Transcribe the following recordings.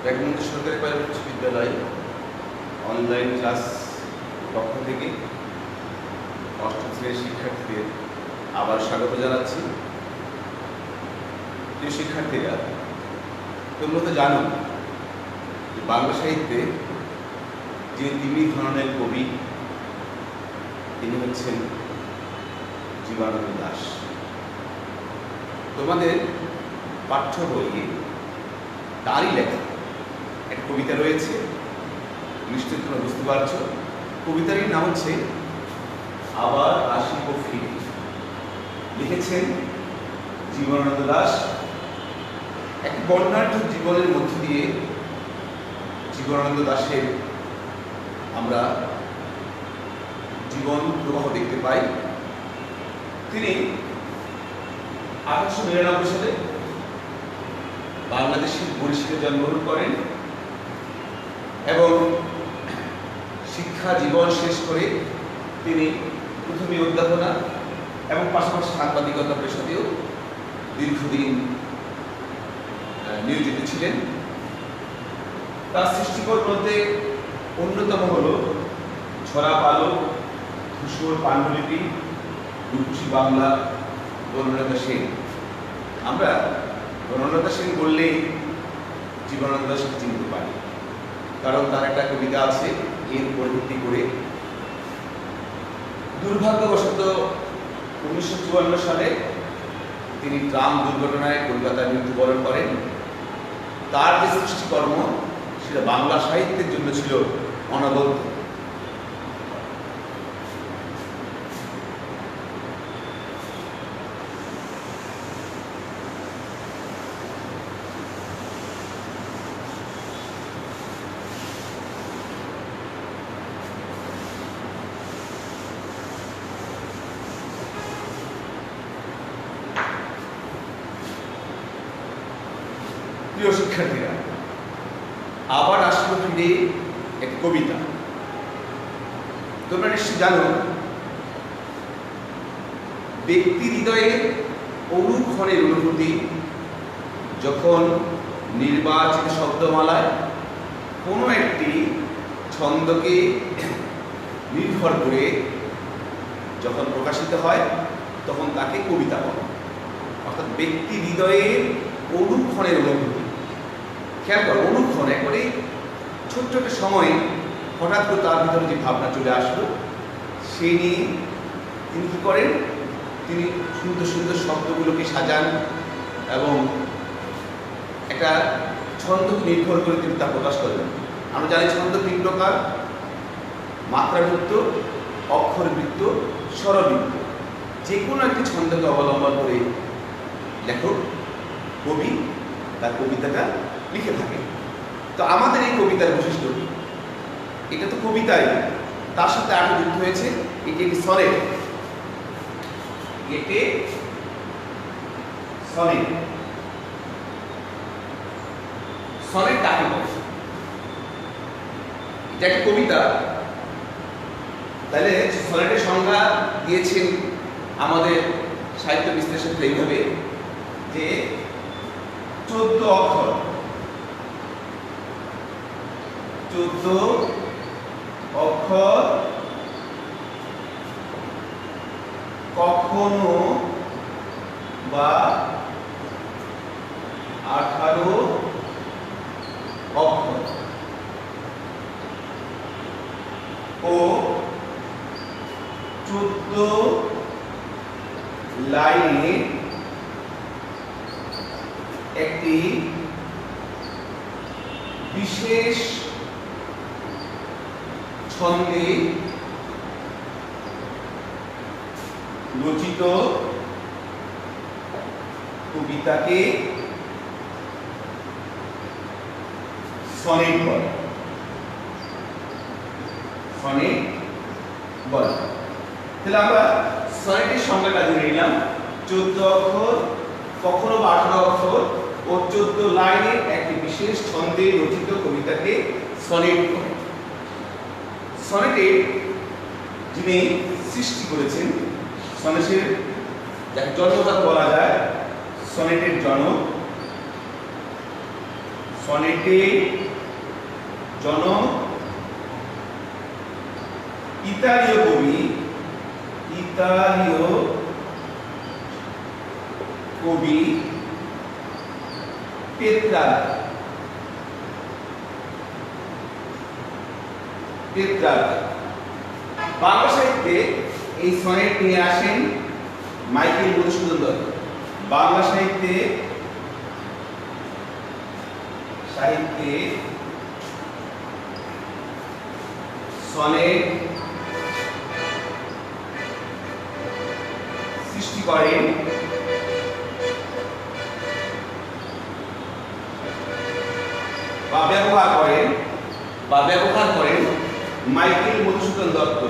ব্যাকমুন্ডি সরকারি প্রাইভেট উচ্চ বিদ্যালয় অনলাইন ক্লাস পক্ষ থেকে অষ্টম শ্রেণীর শিক্ষার্থীদের আবার স্বাগত জানাচ্ছি। প্রিয় শিক্ষার্থীরা, তোমরা তো জানো যে বাংলা সাহিত্যে যে তিন ধরনের কবি, তিনি হচ্ছেন জীবনানন্দ দাশ। তোমাদের পাঠ্য বইয়ে তারই লেখা একটা কবিতা রয়েছে, নিশ্চয়ই তোমরা বুঝতে পারছো। কবিতাটির নাম হচ্ছে আবার আসিব ফিরে। লিখেছেন জীবনানন্দ দাশ। এক বর্ণাঢ্য জীবনের মধ্য দিয়ে জীবনানন্দ দাশের আমরা জীবন প্রবাহ দেখতে পাই। তিনি 1899 সালে বাংলাদেশের বরিশালে জন্মগ্রহণ করেন এবং শিক্ষা জীবন শেষ করে তিনি প্রথমে অধ্যাপনা এবং পাশাপাশি সাংবাদিকতা পেশাতেও দীর্ঘদিন নিয়োজিত ছিলেন। তার সৃষ্টিকর মধ্যে অন্যতম হল ছড়া পালক, ধূসর পাণ্ডুলিপি, রূপসী বাংলা, বনলতা সেন। আমরা বনলতা সেন বললেই জীবনানন্দ দাশকে চিনতে পারি, কারণ তার একটা কবিতা আছে এর উপর ভিত্তি করে। দুর্ভাগ্যবশত 1954 সালে তিনি ট্রাম দুর্ঘটনায় কলকাতায় মৃত্যুবরণ করেন। তার যে সৃষ্টিকর্ম সেটা বাংলা সাহিত্যের জন্য ছিল অনবদ্য। প্রিয় শিক্ষার্থীরা, আবার আসিব ফিরে এক কবিতা। তোমরা নিশ্চয় জানো, ব্যক্তি হৃদয়ে অনুক্ষণের অনুভূতি যখন নির্বাচিত শব্দমালায় কোনো একটি ছন্দকে নির্ভর করে যখন প্রকাশিত হয় তখন তাকে কবিতা বলে। অর্থাৎ ব্যক্তি হৃদয়ের অনুক্ষণের অনুভূতি। খেয়াল করো, অনুক্ষণ একবারে ছোট্ট একটা সময়ে হঠাৎ করে তার ভিতরে যে ভাবনা চলে আসলো, সেই নিয়ে তিনি কী করেন, তিনি সুন্দর সুন্দর শব্দগুলোকে সাজান এবং একটা ছন্দকে নির্ভর করে তিনি তা প্রকাশ করেন। আমরা জানি ছন্দ তিন প্রকার: মাত্রাবৃত্ত, অক্ষরবৃত্ত, স্বরবৃত্ত। যে কোনো একটি ছন্দকে অবলম্বন করে লেখক, কবি তার কবিতাটা লিখে থাকে। তো আমাদের এই কবিতার বৈশিষ্ট্য কি? এটা তো কবিতাই, তার সাথে আরো যুক্ত হয়েছে এটি একটি সনেট। এটি সনেট। সনেট কাকে বলে? এটা একটা কবিতা। তাহলে সনেটের সংজ্ঞা দিয়েছেন আমাদের সাহিত্য বিশ্লেষক এইভাবে যে 14 অক্ষর, 14 অক্ষর, কখনো বা 18 অক্ষর ও 14 লাইনে একটি বিশেষ ছন্দে রচিত কবিতাকে সনেট বলে। সনেট বলে। তাহলে আমরা সনেটের সংজ্ঞাটা জেনে নিলাম। 14 অক্ষর, কখনো বা 18 অক্ষর ও 14 লাইনের একটি বিশেষ ছন্দে রচিত কবিতাকে সনেট বলে। সনেটের যিনি সৃষ্টি করেছেন, সনেটের যাকে জন্মদাতা বলা যায়, সনেটের জনক সনেটের জনক ইতালীয় কবি পেত্রার্ক। বাংলা সাহিত্যে এই সনেট নিয়ে আসেন মাইকেল মধুসূদন দত্ত। বাংলা সাহিত্যে সনেট সৃষ্টি করেন বা ব্যবহার করেন মাইকেল মধুসূদন দত্ত।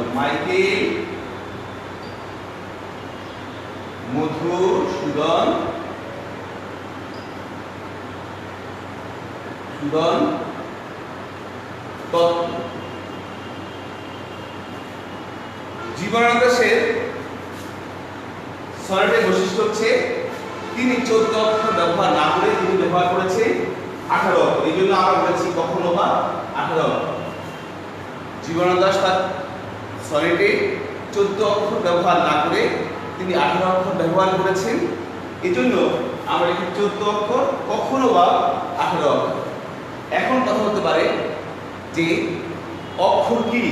জীবনানন্দ সেন সনেটের বৈশিষ্ট্য হচ্ছে তিনি 14 অক্ষর ব্যবহার না করে তিনি ব্যবহার করেছে 18 অক্ষর। এই জন্য আমরা বলেছি কখনো বা 18 অক্ষর। জীবনানন্দ দাশ তার সনেটে 14 অক্ষর ব্যবহার না করে তিনি 18 অক্ষর ব্যবহার করেছেন। এই জন্য আমরা লিখি 14 অক্ষর কখনো বা 18 অক্ষর। এখন কথা হতে পারে যে অক্ষর কি?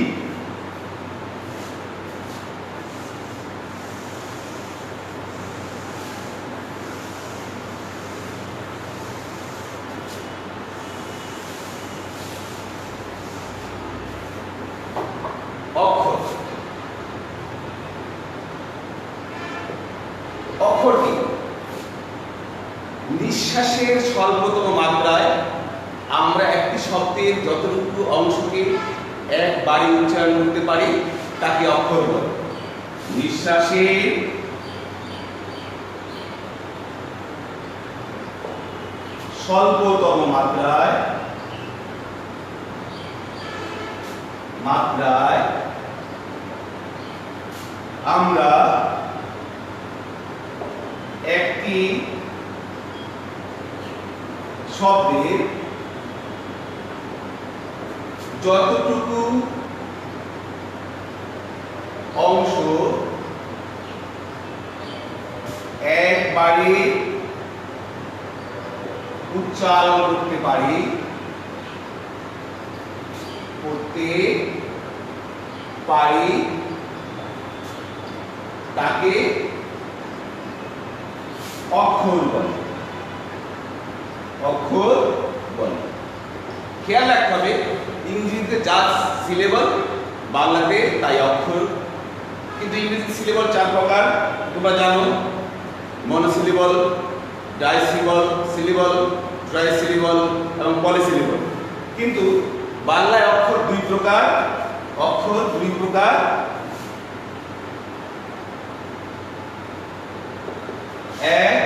অক্ষর কি? নিঃশ্বাসের স্বল্পতম মাত্রায় আমরা একটি শব্দের যতটুকু অংশকে একবারে উচ্চারণ করতে পারি তাকে অক্ষর বলে। নিঃশ্বাসের স্বল্পতম মাত্রায় আমরা একটি শব্দের যতটুকু অংশ একবারে উচ্চারণ করতে পারি তাকে অক্ষর বলে। খেয়াল রাখতে হবে ইংরেজিতে যা সিলেবল বাংলাতে তাই অক্ষর। কিন্তু ইংরেজি সিলেবল 4 প্রকার তোমরা জানো, মনোসিলেবল, ডাইসিলেবল, ট্রাইসিলেবল এবং পলিসিলেবল। কিন্তু বাংলায় অক্ষর 2 প্রকার। এক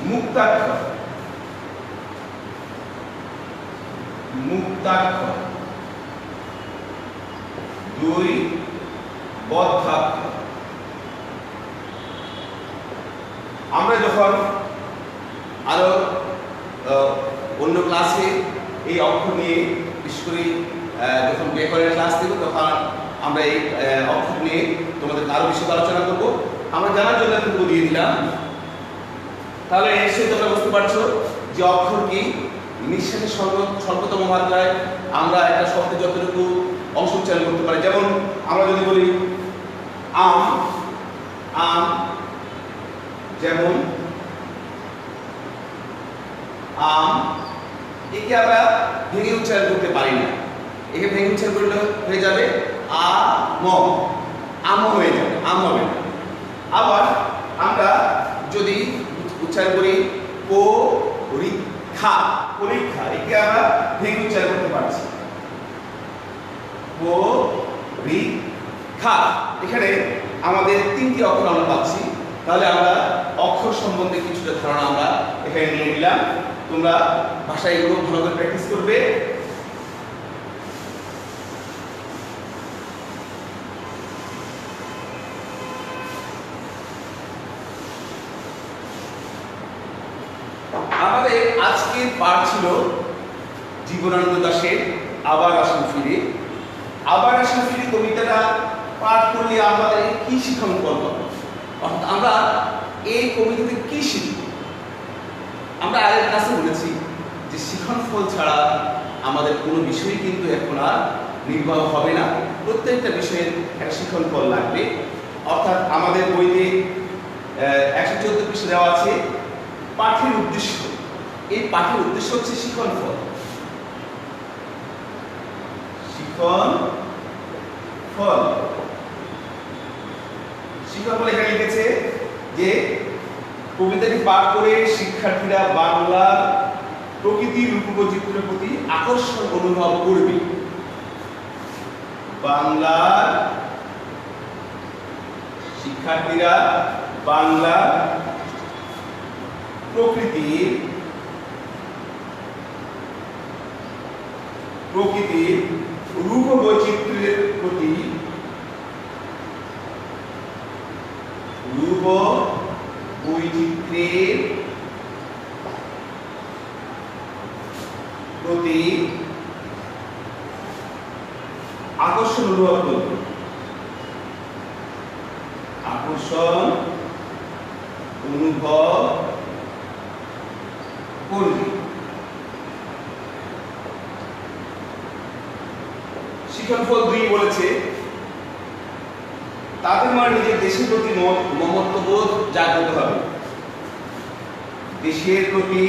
মুক্তাক্ষর, 2 বদ্ধাক্ষর। আমরা যখন আরো অন্য ক্লাসে এই অক্ষর নিয়ে বিশেষ করে যখন ব্যাকরণের ক্লাস দেব তখন আমরা এই অক্ষর নিয়ে তোমাদের আরো বেশি আলোচনা করব। আমরা জানার জন্য একটু দিয়ে দিলাম। তাহলে নিশ্চয়ই তোমরা বুঝতে পারছো যে অক্ষর কি? নিঃশ্বাসের স্বল্পতম মাত্রায় আমরা একটা শব্দের যতটুকু অংশ উচ্চারণ করতে পারি। যেমন আমরা যদি বলি আম, যেমন আম, একে আমরা ভেঙে উচ্চারণ করতে পারি না। একে ভেঙে উচ্চারণ করলে হয়ে যাবে আম হয়ে যাবে, আম হবে না। আবার আমরা যদি উচ্চারণ করি পরীক্ষা, একে আমরা ভেঙে উচ্চারণ করতে পারছি পরীক্ষা। এখানে আমাদের 3টি অক্ষর আমরা পাচ্ছি। তাহলে আমরা অক্ষর সম্বন্ধে কিছুটা ধারণা আমরা এখানে নিয়ে নিলাম। তোমরা ভাষায় এগুলো ভালো করে প্র্যাকটিস করবে। আমাদের আজকের পাঠ ছিল জীবনানন্দ দাশের আবার আসেন ফিরে। আবার আসেন ফিরে কবিতাটা পাঠ করলে আমাদের কি শিখন করব, অর্থাৎ আমরা এই কবিতাতে কি শিখব? আমরা আগের ক্লাসে বলেছি যে শিখন ফল ছাড়া আমাদের কোনো বিষয় কিন্তু এখন আর নির্বাহ হবে না। প্রত্যেকটা বিষয়ের একটা শিখন ফল লাগবে। অর্থাৎ আমাদের বইতে 114 পৃষ্ঠা দেওয়া আছে পাঠের উদ্দেশ্য। এই পাঠের উদ্দেশ্য হচ্ছে শিখন ফল। শিখন ফল, শিখন ফল এখানে লিখেছে যে কবিতাটি পাঠ করে শিক্ষার্থীরা বাংলা প্রকৃতির রূপবৈচিত্র্যের প্রতি আকর্ষণ অনুভব করবে। বাংলার শিক্ষার্থীরা বাংলা প্রকৃতির রূপবৈচিত্র্যের প্রতি আকর্ষণ অনুভব করবে। আকর্ষণ অনুভব করবে। শিখন ফল 2 বলেছে তাদের মানে নিজের দেশের প্রতি মমত্ববোধ জাগ্রত হবে। দেশের প্রতি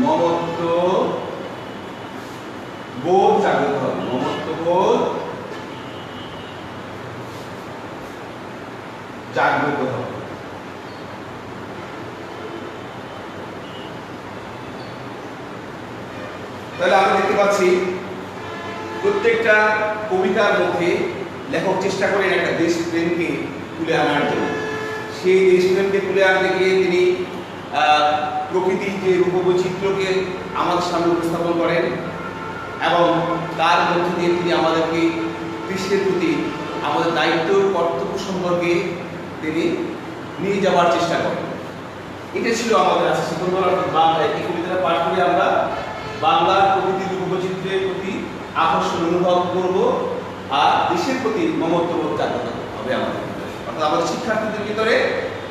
মমত্ববোধ জাগ্রত হবে। মমত্ববোধ জাগ্রত হবে। তাহলে আমরা দেখতে পাচ্ছি প্রত্যেকটা কবিতার মধ্যে লেখক চেষ্টা করেন একটা দেশপ্রেমকে তুলে আনার জন্য। সেই দেশপ্রেমকে তুলে আনতে গিয়ে তিনি প্রকৃতির যে রূপবৈচিত্র্যকে আমাদের সামনে উপস্থাপন করেন এবং তার মধ্যে দিয়ে তিনি আমাদেরকে দেশের প্রতি আমাদের দায়িত্ব কর্তব্য সম্পর্কে তিনি নিয়ে যাওয়ার চেষ্টা করেন। এটা ছিল আমাদের আছে শিখন ফল। এই কবিতাটা পাঠ করে আমরা বাংলার প্রকৃতির রূপবৈচিত্র্যের প্রতি আকর্ষণ অনুভব করব আর দেশের প্রতি মমত্ববোধ জাগ্রত হবে আমাদের ভিতরে। অর্থাৎ আমাদের শিক্ষার্থীদের ভিতরে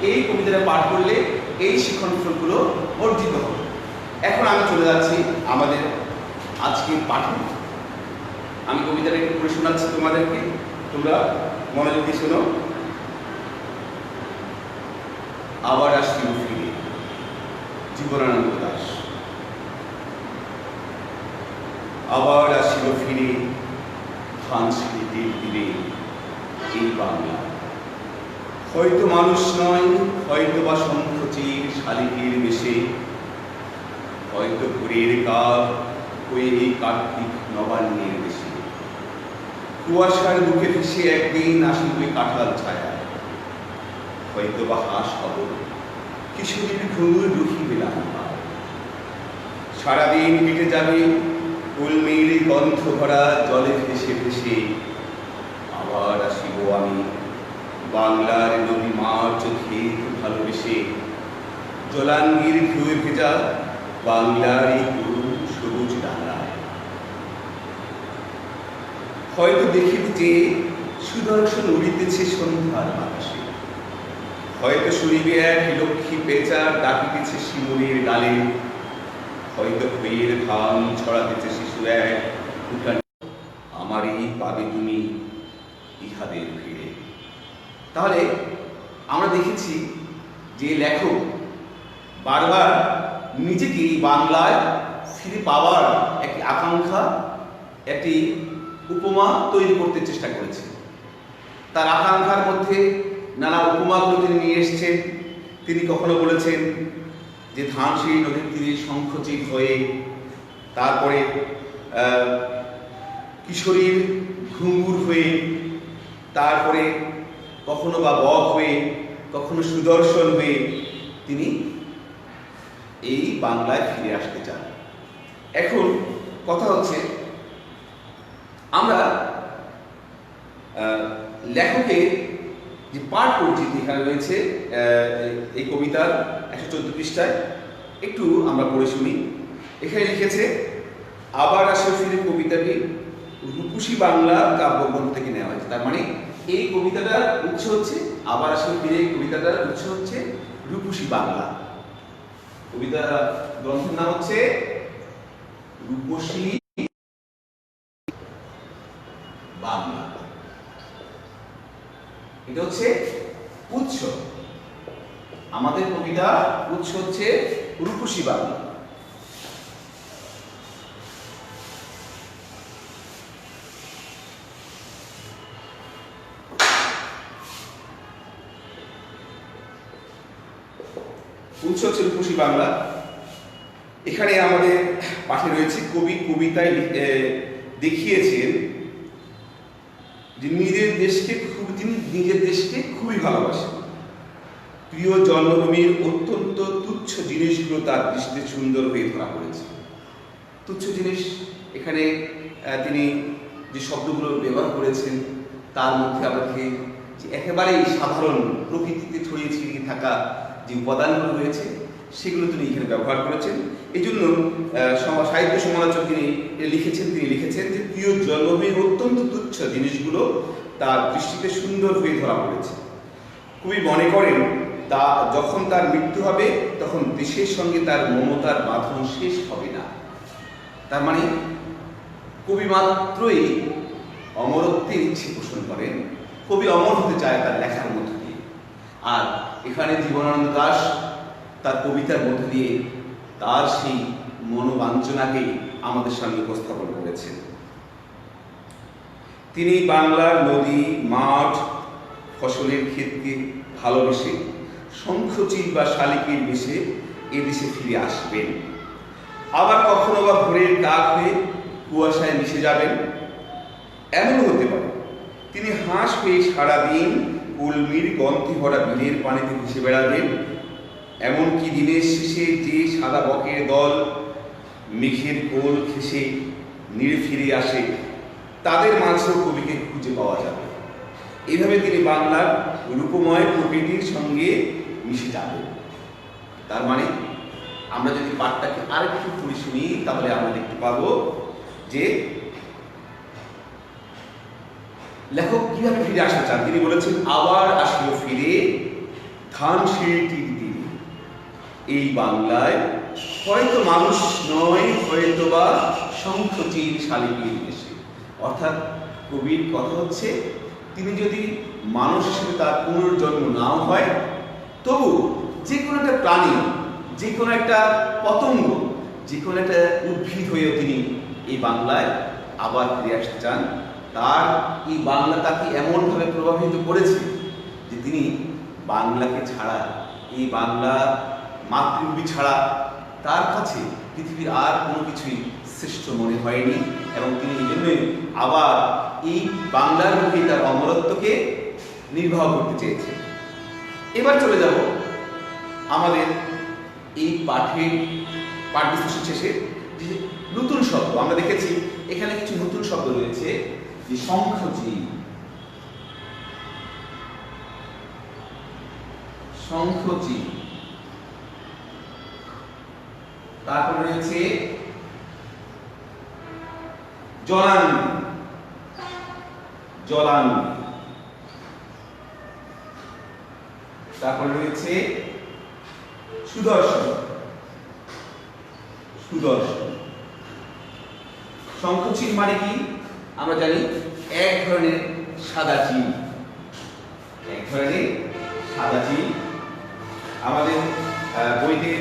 এই কবিতাটা পাঠ করলে এই শিক্ষণ ফলগুলো অর্জিত হবে। এখন আমি চলে যাচ্ছি আমাদের আজকের পাঠে। আমি কবিতাটা একটু পড়ে শোনাচ্ছি তোমাদেরকে, তোমরা মনোযোগ দিয়ে শোনো। আবার আসিব ফিরে, জীবনানন্দ দাশ। আবার আসিব ফিরে সংস্কৃতির তীরে এই বাংলা। হয়তো মানুষ নয়, হয়তো বা শঙ্খচির শালিকের বেশে, হয়তো ভোরের কাল হয়ে এই কার্তিক নবান্নের দেশে। কুয়াশার বুকে ভেসে একদিন আসিবে কাঁঠাল ছায়া, হয়তো বা হাঁস হব কিশোরীর ঘুঙুর রুখিবে না। সারাদিন কেটে যাবে কলমির গন্ধ ভরা জলে ভেসে ভেসে। আবার আসিব আমি বাংলার নদী মাছ খেত ভালোবেসে। জলাঙ্গির ধুয়ে ভেজা বাংলার এই তরুণ সবুজ ডাঙায়। হয়তো দেখিব যে সুদর্শন উড়িতেছে সন্ধ্যার বাতাসে, হয়তো শুনিবে এক লক্ষ্মী পেঁচা ডাকিতেছে শিমুলের ডালে, হয়তো খইয়ের ধান ছড়াতেছে শিশু এক উঠানে। আমারই পাবে তুমি ইহাদের ভিড়ে। তাহলে আমরা দেখেছি যে লেখক বারবার নিজেকে বাংলায় ফিরে পাওয়ার একটি আকাঙ্ক্ষা, একটি উপমা তৈরি করতে চেষ্টা করেছে। তার আকাঙ্ক্ষার মধ্যে নানা উপমাগুলো তিনি নিয়ে এসছেন। তিনি কখনো বলেছেন যে ধানসিঁড়ি নদীর তীরে শঙ্খচিল হয়ে, তারপরে কিশোরীর ঘুঙুর হয়ে, তারপরে কখনো বা বক হয়ে, কখনো সুদর্শন হয়ে তিনি এই বাংলায় ফিরে আসতে চান। এখন কথা হচ্ছে আমরা লেখকের যে পাঠ পরিচিতি এখানে রয়েছে এই কবিতার 114 পৃষ্ঠায়, একটু আমরা পড়ে শুনি। এখানে লিখেছে, আবার আসে ফিরে কবিতাটি রূপসী বাংলা কাব্যগ্রন্থ থেকে নেওয়া হয়েছে। তার মানে এই কবিতাটার উৎস হচ্ছে, আবার আসে ফিরে কবিতাটার উৎস হচ্ছে রূপসী বাংলা। কবিতা গ্রন্থের নাম হচ্ছে রূপসী বাংলা। এটা হচ্ছে উৎস, আমাদের কবিতা উৎস হচ্ছে রূপসী বাংলা। উৎস হচ্ছে রূপসী বাংলা। এখানে আমাদের পাঠে রয়েছে, কবি কবিতায় দেখিয়েছেন যে তিনি নিজের দেশকে খুবই ভালোবাসেন। প্রিয় জন্মভূমির অত্যন্ত তুচ্ছ জিনিসগুলো তার দৃষ্টিতে সুন্দর হয়ে ধরা পড়েছে। তুচ্ছ জিনিস, এখানে তিনি যে শব্দগুলো ব্যবহার করেছেন তার মধ্যে আমাদেরকে যে একেবারেই সাধারণ প্রকৃতিতে ছড়িয়ে ছিটিয়ে থাকা যে উপাদানগুলো রয়েছে সেগুলো তিনি এখানে ব্যবহার করেছেন। এই জন্য সাহিত্য সমালোচক তিনি লিখেছেন যে প্রিয় জন্মভূমির অত্যন্ত তুচ্ছ জিনিসগুলো তার দৃষ্টিতে সুন্দর হয়ে ধরা পড়েছে। কবি মনে করেন তা যখন তার মৃত্যু হবে তখন দেশের সঙ্গে তার মমতার বাঁধন শেষ হবে না। তার মানে কবি মাত্রই অমরত্বের ইচ্ছে পোষণ করেন, কবি অমর হতে চায় তার লেখার মধ্য দিয়ে। আর এখানে জীবনানন্দ দাশ তার কবিতার মধ্য দিয়ে তার সেই মনোবাঞ্ছনাকে আমাদের সামনে উপস্থাপন করেছেন। তিনি বাংলার নদী, মাঠ, ফসলের ক্ষেতকে ভালোবেসে শঙ্খচিল বা শালিকের বেশে এদেশে ফিরে আসবেন। আবার কখনো বা ভোরের কাক হয়ে কুয়াশায় মিশে যাবেন। এমন হতে পারে তিনি হাঁস হয়ে সারাদিন কলমির গন্ধে ভরা বিলের পানিতে ভেসে বেড়াবেন। এমনকি দিনের শেষে যে সাদা বকের দল মেঘের কোল ঘেঁষে নিড়ে ফিরে আসে তাদের মাঝেও কবিকে খুঁজে পাওয়া যাবে। এইভাবে তিনি বাংলার রূপময় প্রকৃতির সঙ্গে মিশে যাবেন। তার মানে আমরা যদি পাঠটাকে আরেকটু পড়ে শুনি তাহলে আমরা দেখতে পাবো যে লেখক কিভাবে ফিরে আসতে চান। তিনি বলেছেন, আবার আসিও ফিরে ধানসিঁড়িটির তীরে এই বাংলায় হয়তো মানুষ নয়, হয়তো বা শঙ্খচিল শালিকের দেশে। অর্থাৎ কবির কথা হচ্ছে, তিনি যদি মানুষ হিসেবে তার পুনর্জন্ম নাও হয়, তবু যে কোনো একটা প্রাণী, যে কোনো একটা পতঙ্গ, যে কোনো একটা উদ্ভিদ হয়েও তিনি এই বাংলায় আবার ফিরে আসতে চান। তার এই বাংলা তাকে এমনভাবে প্রভাবিত করেছে যে তিনি বাংলাকে ছাড়া, এই বাংলা মাতৃভূমি ছাড়া তার কাছে পৃথিবীর আর কোনো কিছুই শ্রেষ্ঠ মনে হয়নি, এবং তিনি এই জন্যই আবার এই বাংলার মুখে তার অমরত্বকে নির্বাহ করতে চেয়েছেন। এবার চলে যাব আমাদের এই পাঠ বিশ্লেষণ শেষে যে নতুন শব্দ আমরা দেখেছি। এখানে কিছু নতুন শব্দ রয়েছে, যে শঙ্খচিল, তারপরে রয়েছে জলাঙ্গি, তারপরে রয়েছে সুদর্শন। শঙ্খচিল মানে কি আমরা জানি, এক ধরনের সাদা চিল। আমাদের বইতে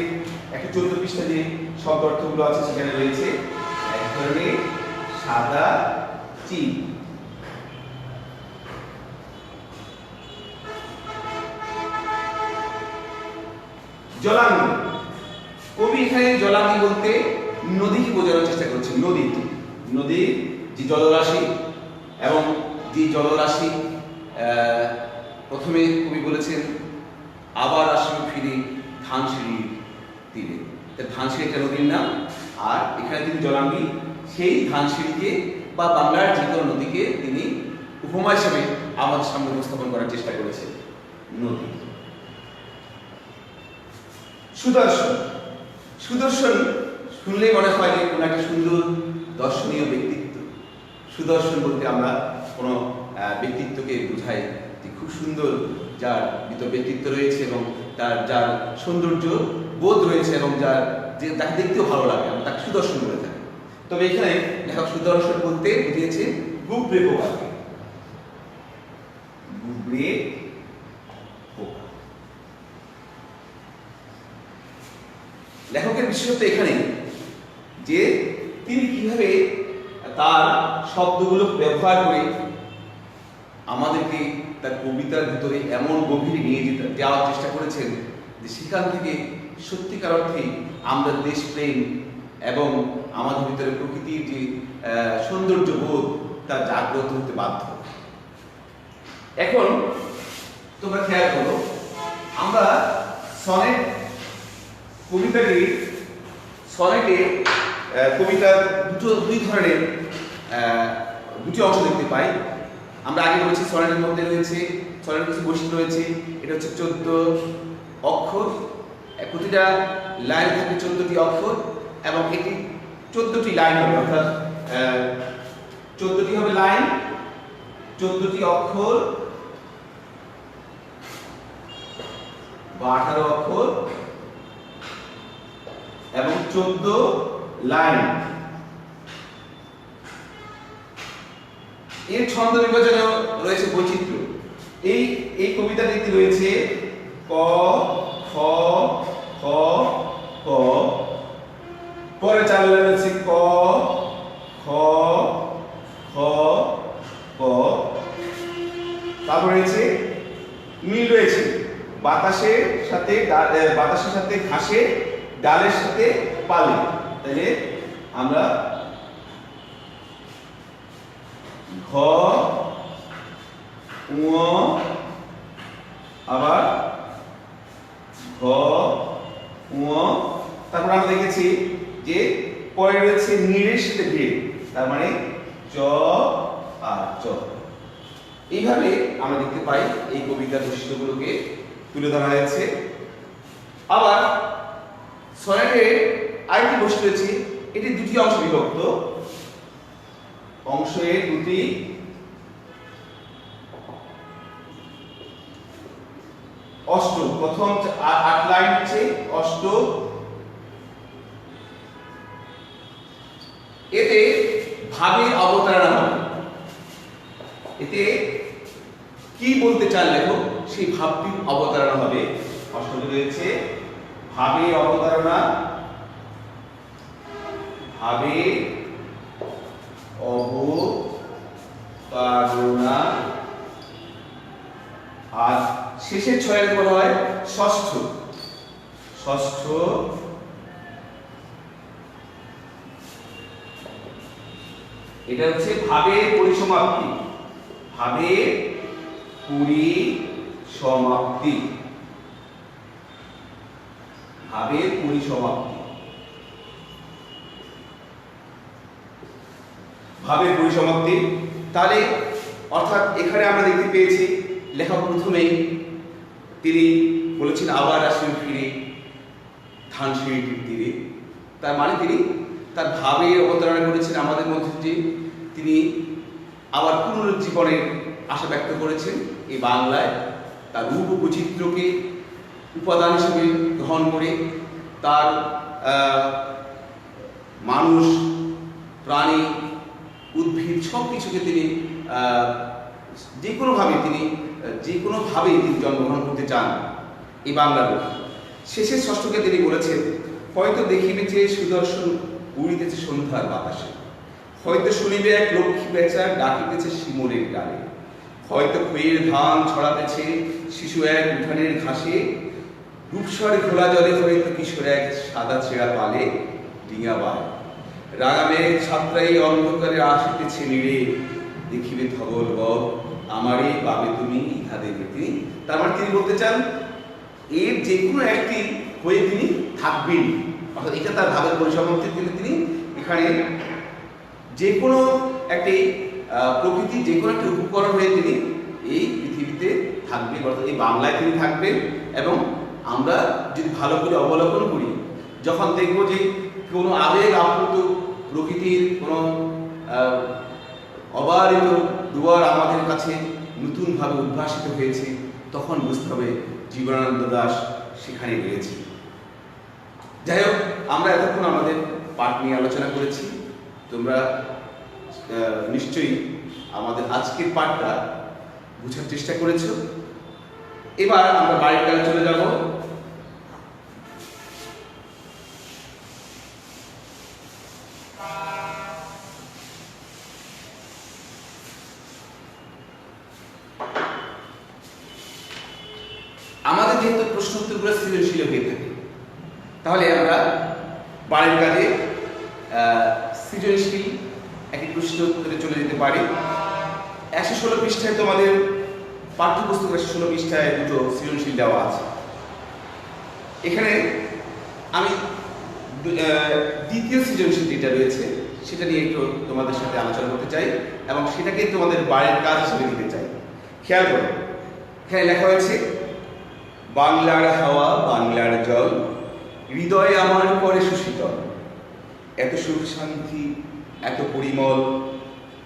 114 পৃষ্ঠা যে শব্দ অর্থগুলো আছে সেখানে রয়েছে এক ধরনের সাদা চিল। জলাঙ্গি, কবি এখানে জলাঙ্গি বলতে নদীকে বোঝানোর চেষ্টা করছেন। নদী যে জলরাশি, এবং যে জলরাশি প্রথমে কবি বলেছেন আবার আসবে ফিরে ধানসিঁড়ির তীরে। ধানসিঁড়ি একটা নদীর নাম, আর এখানে তিনি জলাঙ্গি সেই ধানসিঁড়িকে বা বাংলার যে কোনো নদীকে তিনি উপমা হিসেবে আমাদের সামনে উপস্থাপন করার চেষ্টা করেছে নদী। সুদর্শন, সুদর্শন শুনলেই মনে হয় যে কোনো একটা সুন্দর দর্শনীয় ব্যক্তিত্ব। সুদর্শন বলতে আমরা কোনো ব্যক্তিত্বকে বোঝাই যে খুব সুন্দর, যার ভিতর ব্যক্তিত্ব রয়েছে এবং যার সৌন্দর্য বোধ রয়েছে এবং তাকে দেখতেও ভালো লাগে, আমরা তাকে সুদর্শন বলে থাকি। তবে এখানে লেখক সুদর্শন বলতে বুঝিয়েছে গুবরে পোকাকে। গুবরে পোকা। লেখকের বিশেষত্ব এখানে যে তিনি কিভাবে তার শব্দগুলো ব্যবহার করে আমাদেরকে তার কবিতার ভিতরে এমন গভীরে নিয়ে যাওয়ার চেষ্টা করেছেন যে সেখান থেকে সত্যিকার অর্থে আমরা দেশপ্রেম এবং আমাদের ভিতরে প্রকৃতির যে সৌন্দর্য বোধ তা জাগ্রত হতে বাধ্য। এখন তোমরা খেয়াল করো, আমরা সনেট সনেটে কবিতার দুই ধরনের দুটি অংশ দেখতে পাই। আমরা আগে বলেছি সনেটের মধ্যে রয়েছে, সনেটের কিছু বৈশিষ্ট্য রয়েছে। এটা হচ্ছে 14 অক্ষর, প্রতিটা লাইন থাকে 14টি অক্ষর এবং এটি 14টি লাইন হবে, অর্থাৎ 14টি হবে লাইন, 14টি অক্ষর বা 18 অক্ষর এবং 14 লাইন। এর ছন্দ বিভাজনে রয়েছে বৈচিত্র্য। এই কবিতাটিতে রয়েছে ক, খ, খ, ক, পরে চার লাইন রয়েছে ক, খ, খ, ক, তারপর রয়েছে মিল রয়েছে বাতাসের সাথে ঘাসে, ডালের সাথে পালে। তাহলে আমরা ঘ, উ, আবার ঘ, উ, তারপর আমরা দেখেছি যে পরে রয়েছে নীড়ের সাথে ভিড়, তার মানে চ আর চ। এইভাবে আমরা দেখতে পাই এই কবিতার বৈশিষ্ট্যগুলোকে তুলে ধরা হয়েছে। আবার সনেটের আরেকটি বৈশিষ্ট্য রয়েছে, এটি দুটি অংশ বিভক্ত। অংশের দুটি অষ্ট, প্রথম 8 লাইন হচ্ছে অষ্ট। এতে ভাবের অবতারণা হবে। এতে কি বলতে চান লেখক সেই ভাবটির অবতারণা হবে। অষ্টটি রয়েছে ভাবের অবতারণা, ভাবের অবতারণা, আর শেষের 6 বলা হয় ষষ্ঠ। ষষ্ঠ এটা হচ্ছে ভাবের পরিসমাপ্তি। ভাবের পরিসমাপ্তি, ভাবের পরিসমাপ্তি, ভাবের পরিসমাপ্তি। তাহলে অর্থাৎ এখানে আমরা দেখতে পেয়েছি লেখক প্রথমেই তিনি বলেছেন আবার আসেন ফিরে ধানসিঁড়িটির তীরে। তার মানে তিনি তার ভাবের অবতারণা করেছেন আমাদের মধ্যে, যে তিনি আবার পুনরুজ্জীবনের আশা ব্যক্ত করেছেন এই বাংলায়। তার রূপ ও বৈচিত্র্যকে উপাদান হিসেবে গ্রহণ করে তার মানুষ, প্রাণী, উদ্ভিদ সব কিছুকে তিনি যে কোনোভাবেই তিনি জন্মগ্রহণ করতে চান এই বাংলার। শেষের ষষ্ঠকে তিনি বলেছেন হয়তো দেখিবে যে সুদর্শন উড়িতেছে সন্ধ্যার বাতাসে, হয়তো শুনিবে এক লক্ষ্মী বেচা ডাকিতেছে শিমুলের গানে, হয়তো খইয়ের ধান ছড়াতেছে শিশু এক উঠানের ঘাসে, রূপসার ঘোলা জলে হয়তো কিশোর এক সাদা ছেঁড়া পালে ডিঙা বায়, রাগামে ছাত্রাই অন্ধকারে আসিতেছে নিড়ে, দেখিবে ধবল বব আমারই পাবে তুমি ইহাদের তিনি। তার মানে তিনি বলতে চান এর যে কোনো একটি হয়ে তিনি থাকবেন, অর্থাৎ এটা তার ভাবের পরিসমাপ্তির জন্য তিনি এখানে যে কোনো একটি প্রকৃতি, যে কোনো একটি উপকরণ হয়ে তিনি এই পৃথিবীতে থাকবেন, অর্থাৎ এই বাংলায় তিনি থাকবেন। এবং আমরা যদি ভালো করে অবলোকন করি, যখন দেখব যে কোনো আবেগ আপ্লুত প্রকৃতির কোনো অবারিত দুয়ার আমাদের কাছে নতুনভাবে উদ্ভাসিত হয়েছে, তখন বুঝতে হবে জীবনানন্দ দাশ সেখানে রয়েছে। যাই হোক, আমরা এতক্ষণ আমাদের পাঠ নিয়ে আলোচনা করেছি। তোমরা নিশ্চয়ই আমাদের আজকের পাঠটা বুঝার চেষ্টা করেছ। এবার আমরা বাড়ির কাজে চলে যাব। আমাদের যেহেতু প্রশ্ন উত্তরগুলো সৃজনশীল হয়ে থাকে, তাহলে আমরা বাড়ির কাজে সৃজনশীল একটি প্রশ্ন উত্তরে চলে যেতে পারি। 116 পৃষ্ঠায় তোমাদের পাঠ্যপুস্তক 116 পৃষ্ঠায় দুটো সৃজনশীল দেওয়া আছে। এখানে আমি দ্বিতীয় সৃজনশীল যেটা রয়েছে সেটা নিয়ে একটু তোমাদের সাথে আলোচনা করতে চাই এবং সেটাকে তোমাদের বাড়ির কাজ হিসেবে দিতে চাই। খেয়াল করো, এখানে লেখা হয়েছে, বাংলার হাওয়া বাংলার জল, হৃদয়ে আমার করে সুশীতল, এত সুখ শান্তি এত পরিমল,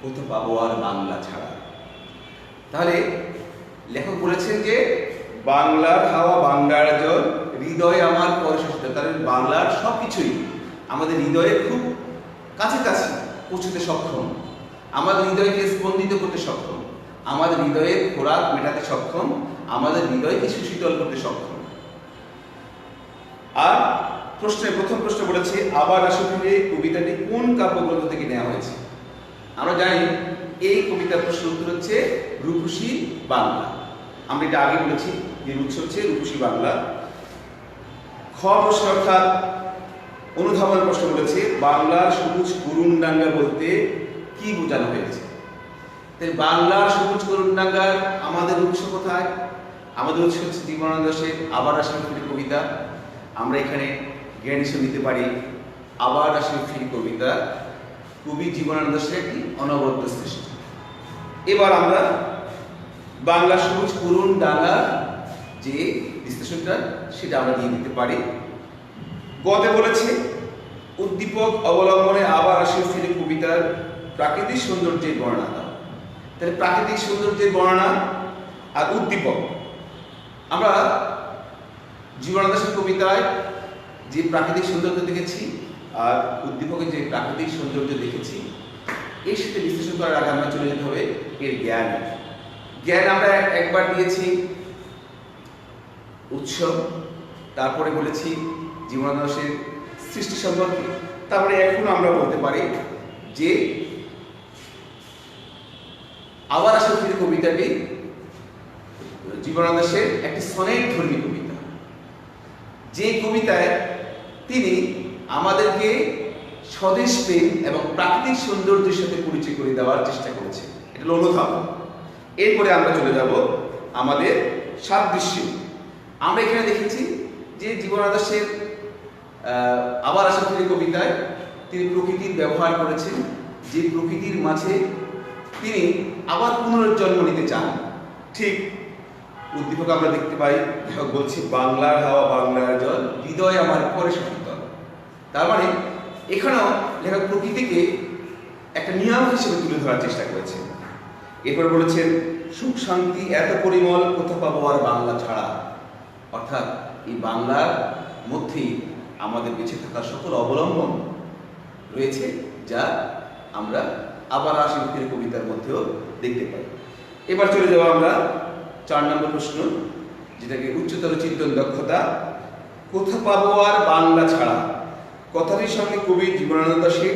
কোথা পাবো আর বাংলা ছাড়া। তাহলে লেখক বলেছেন যে বাংলার হাওয়া বাংলার জল, হৃদয়ে আমার করে সুশীতল। তাহলে বাংলার সব কিছুই আমাদের হৃদয়ে খুব কাছাকাছি পৌঁছতে সক্ষম, আমাদের হৃদয়কে স্পন্দিত করতে সক্ষম, আমাদের হৃদয়ের খোরাক মেটাতে সক্ষম, আমাদের হৃদয়কে সুশীতল করতে সক্ষম। আর প্রথম প্রশ্ন বলেছে, আবার আসো ফিরে কবিতাটি কোন কাব্যগ্রন্থ থেকে নেওয়া হয়েছে? আমরা জানি এই কবিতার প্রশ্ন উত্তর হচ্ছে রূপসী বাংলা। আমরা এটা আগে বলেছি যে উৎস হচ্ছে রূপসী বাংলা। খ প্রশ্ন অর্থাৎ অনুধাবন প্রশ্ন বলেছে, বাংলার সবুজ করুণডাঙ্গা বলতে কি বোঝানো হয়েছে? তাই বাংলার সবুজ করুণডাঙ্গার আমাদের উৎস কোথায়? আমাদের উৎস হচ্ছে জীবনানন্দ দাশের আবার আসো ফিরে কবিতা। আমরা এখানে জ্ঞান হিসেবে নিতে পারি আবার আসো ফিরে কবিতা কবি জীবনানন্দ দাশের একটি অনবদ্য সৃষ্টি। এবার আমরা বাংলা সবুজ করুণডাঙ্গার যে বিশ্লেষণটা সেটা আমরা দিয়ে দিতে পারি। গতে বলেছে, উদ্দীপক অবলম্বনে আবার আসো ফিরে কবিতার প্রাকৃতিক সৌন্দর্যের বর্ণনা দাও। তাহলে প্রাকৃতিক সৌন্দর্যের বর্ণনা আর উদ্দীপক, আমরা জীবনানন্দ দাশের কবিতায় যে প্রাকৃতিক সৌন্দর্য দেখেছি আর উদ্দীপকে যে প্রাকৃতিক সৌন্দর্য দেখেছি, এর সাথে বিশ্লেষণ করার আগে আমরা চলে যেতে হবে এর জ্ঞান। জ্ঞান আমরা একবার দিয়েছি উৎসব, তারপরে বলেছি জীবনানন্দ দাশের সৃষ্টি সম্পর্কে, তারপরে এখন আমরা বলতে পারি যে আবার আসো ফিরে কবিতাটি জীবনানন্দ দাশের একটি সনেট ধর্মী কবিতা, যে কবিতায় তিনি আমাদেরকে স্বদেশ প্রেম এবং প্রাকৃতিক সৌন্দর্যের সাথে পরিচয় করে দেওয়ার চেষ্টা করেছে। এটা হলো অনুধাবন। এরপরে আমরা চলে যাব আমাদের সাদৃশ্য। আমরা এখানে দেখেছি যে জীবনানন্দ দাশের আবার আসো ফিরে কবিতায় তিনি প্রকৃতির ব্যবহার করেছেন, যে প্রকৃতির মাঝে তিনি আবার পুনর্জন্ম নিতে চান। ঠিক উদ্দীপক আমরা দেখতে পাই, লেখক বলছে, বাংলার হাওয়া বাংলার জল, হৃদয় আমার করে সুশীতল। তার মানে এখানেও লেখক প্রকৃতিকে একটা নিয়ম হিসেবে তুলে ধরার চেষ্টা করেছেন। এরপর বলেছেন, সুখ শান্তি এত পরিমল, কোথা পাবো আর বাংলা ছাড়া। অর্থাৎ এই বাংলার মধ্যেই আমাদের বেঁচে থাকার সকল অবলম্বন রয়েছে, যা আমরা আবার আসো ফিরে কবিতার মধ্যেও দেখতে পাই। এবার চলে যাবো আমরা 4 নম্বর প্রশ্ন, যেটাকে উচ্চতর চিন্তন দক্ষতা। কোথা পাবো আর বাংলা ছাড়া কথাটির সঙ্গে কবি জীবনানন্দ দাশের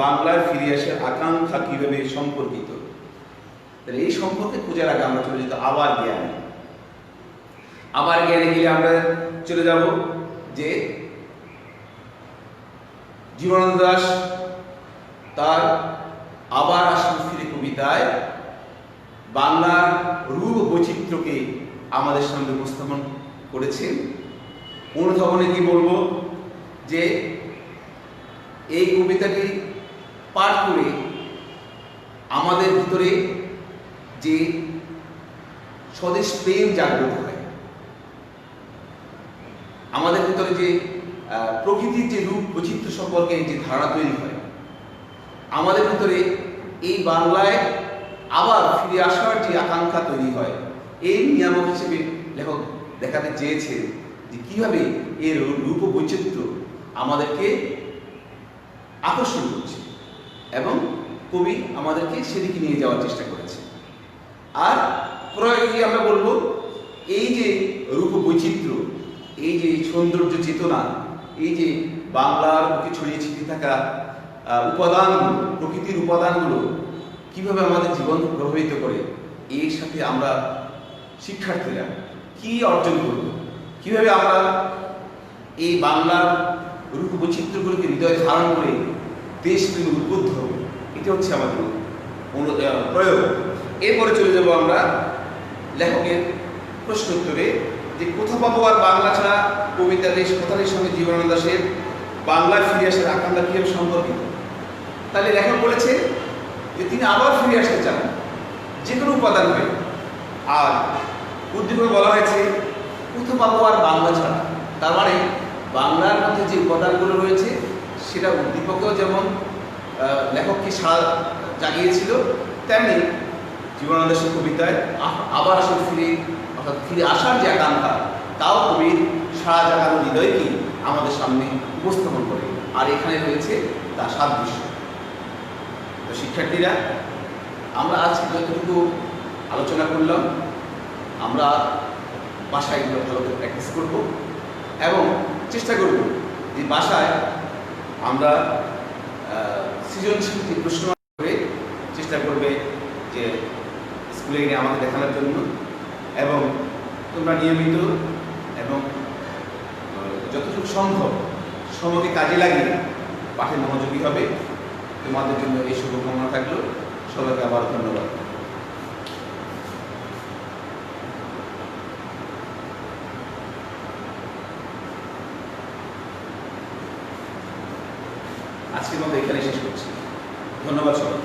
বাংলায় ফিরে আসার আকাঙ্ক্ষা কিভাবে সম্পর্কিত? তাহলে এই সম্পর্কে খোঁজার আগে আমরা চলে যেত আবার জ্ঞানে। আবার জ্ঞানে গেলে আমরা চলে যাব যে জীবনানন্দ দাশ তার আবার আসো ফিরে কবিতায় বাংলার রূপ বৈচিত্র্যকে আমাদের সামনে উপস্থাপন করেছেন। অনুধাবনে কি বলবো, যে এই কবিতাটি পাঠ করে আমাদের ভিতরে যে স্বদেশ প্রেম জাগ্রত হয়। আমাদের ভিতরে যে প্রকৃতির যে রূপ বৈচিত্র্য সম্পর্কে যে ধারণা তৈরি হয়, আমাদের ভিতরে এই বাংলায় আবার ফিরে আসার যে আকাঙ্ক্ষা তৈরি হয়, এই নিয়ামক হিসেবে লেখক দেখাতে চেয়েছে যে কিভাবে এর রূপ বৈচিত্র্য আমাদেরকে আকর্ষণ করছে এবং কবি আমাদেরকে সেদিকে নিয়ে যাওয়ার চেষ্টা করেছে। আর প্রয়োগে আমরা বলবো এই যে রূপ বৈচিত্র্য, এই যে সৌন্দর্য চেতনা, এই যে বাংলার বুকে ছড়িয়ে ছিটিয়ে থাকা উপাদানগুলো, প্রকৃতির উপাদানগুলো কিভাবে আমাদের জীবন প্রভাবিত করে, এর সাথে আমরা শিক্ষার্থীরা কি অর্জন করব, কিভাবে আমরা এই বাংলার রূপ বৈচিত্র্যগুলোকে হৃদয়ে ধারণ করে দেশপ্রেমে উদ্বুদ্ধ হব, এটা হচ্ছে আমাদের প্রয়োগ। এরপরে চলে যাব আমরা লেখকের প্রশ্ন উত্তরে, যে কোথাও পাবো আর বাংলা ছাড়া কবিতা দেশ কথাটির সঙ্গে জীবনানন্দ দাশের বাংলায় ফিরে আসার আকাঙ্ক্ষা কিভাবে সম্পর্কিত। তাহলে লেখক বলেছে যে তিনি আবার ফিরে আসতে চান যে কোনো উপাদান হয়ে। আর উদ্দীপকে বলা হয়েছে কোথাও পাবো আর বাংলা ছাড়া, তার মানে বাংলার মধ্যে যে উপাদানগুলো রয়েছে সেটা উদ্দীপকেও যেমন লেখককে সাড়া জাগিয়েছিল, তেমনি জীবনানন্দ দাশের কবিতায় আবার আসলে ফিরে আসার যে আকাঙ্ক্ষা, তাও কবির সাড়া জাগানো হৃদয়কে আমাদের সামনে উপস্থাপন করে। আর এখানে রয়েছে তার সাদৃশ্য। তো শিক্ষার্থীরা, আমরা আজকে যতটুকু আলোচনা করলাম, আমরা বাসায় এগুলো ভালো করে প্র্যাকটিস করব এবং চেষ্টা করব যে বাসায় আমরা সৃজনশীল যে প্রশ্ন করে চেষ্টা করবে যে স্কুলে গিয়ে আমাকে দেখানোর জন্য, এবং তোমরা নিয়মিত এবং যতটুকু সম্ভব সময়কে কাজে লাগিয়ে পাঠে মনোযোগী হবে। তোমাদের জন্য এই শুভকামনা থাকলো। সবাইকে আবার ধন্যবাদ। আজকের মতো এখানে শেষ করছি। ধন্যবাদ সবাই।